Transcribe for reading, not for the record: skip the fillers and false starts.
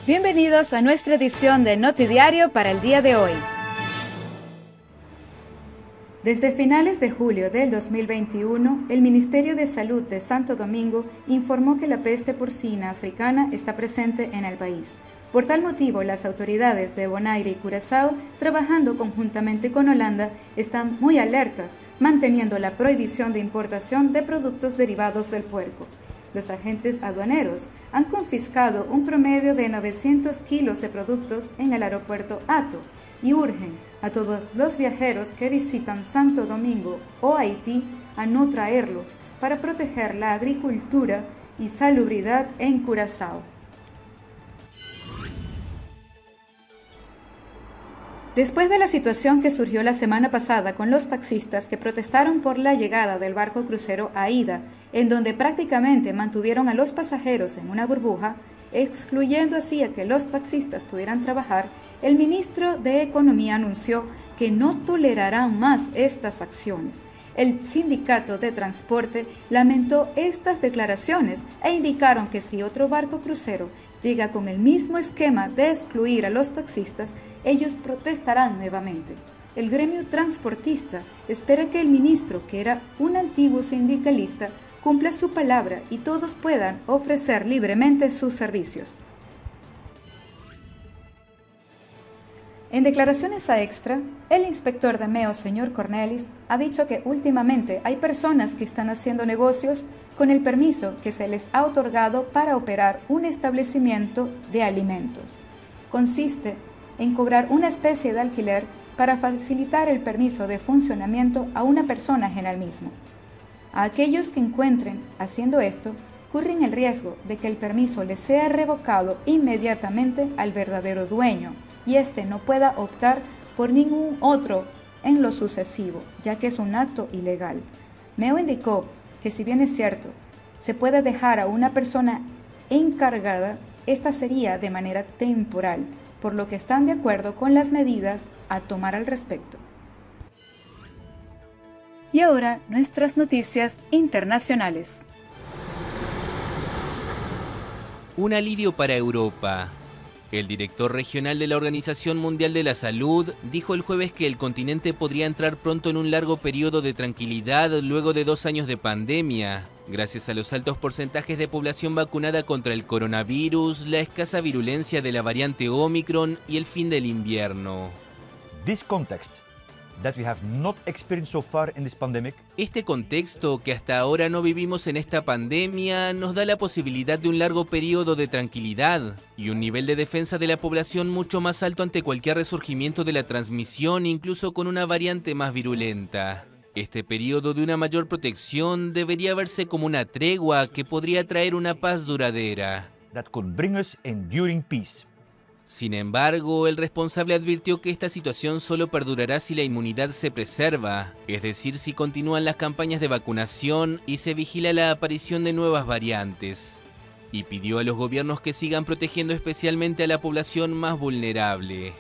Bienvenidos a nuestra edición de Notidiario para el día de hoy. Desde finales de julio del 2021, el Ministerio de Salud de Santo Domingo informó que la peste porcina africana está presente en el país. Por tal motivo, las autoridades de Bonaire y Curazao, trabajando conjuntamente con Holanda, están muy alertas, manteniendo la prohibición de importación de productos derivados del puerco. Los agentes aduaneros han confiscado un promedio de 900 kilos de productos en el aeropuerto Hato y urgen a todos los viajeros que visitan Santo Domingo o Haití a no traerlos para proteger la agricultura y salubridad en Curazao. Después de la situación que surgió la semana pasada con los taxistas que protestaron por la llegada del barco crucero Aida, en donde prácticamente mantuvieron a los pasajeros en una burbuja, excluyendo así a que los taxistas pudieran trabajar, el ministro de Economía anunció que no tolerarán más estas acciones. El sindicato de transporte lamentó estas declaraciones e indicaron que si otro barco crucero llega con el mismo esquema de excluir a los taxistas, ellos protestarán nuevamente. El gremio transportista espera que el ministro, que era un antiguo sindicalista, cumpla su palabra y todos puedan ofrecer libremente sus servicios. En declaraciones a Extra, el inspector de MEO, señor Cornelis, ha dicho que últimamente hay personas que están haciendo negocios con el permiso que se les ha otorgado para operar un establecimiento de alimentos. Consiste en cobrar una especie de alquiler para facilitar el permiso de funcionamiento a una persona ajena al mismo. A aquellos que encuentren haciendo esto, corren el riesgo de que el permiso les sea revocado inmediatamente al verdadero dueño y éste no pueda optar por ningún otro en lo sucesivo, ya que es un acto ilegal. MEO indicó que si bien es cierto, se puede dejar a una persona encargada, esta sería de manera temporal, por lo que están de acuerdo con las medidas a tomar al respecto. Y ahora, nuestras noticias internacionales. Un alivio para Europa. El director regional de la Organización Mundial de la Salud dijo el jueves que el continente podría entrar pronto en un largo periodo de tranquilidad luego de 2 años de pandemia, gracias a los altos porcentajes de población vacunada contra el coronavirus, la escasa virulencia de la variante Omicron y el fin del invierno. Este contexto que hasta ahora no vivimos en esta pandemia nos da la posibilidad de un largo periodo de tranquilidad y un nivel de defensa de la población mucho más alto ante cualquier resurgimiento de la transmisión, incluso con una variante más virulenta. Este periodo de una mayor protección debería verse como una tregua que podría traer una paz duradera. Sin embargo, el responsable advirtió que esta situación solo perdurará si la inmunidad se preserva, es decir, si continúan las campañas de vacunación y se vigila la aparición de nuevas variantes. Y pidió a los gobiernos que sigan protegiendo especialmente a la población más vulnerable.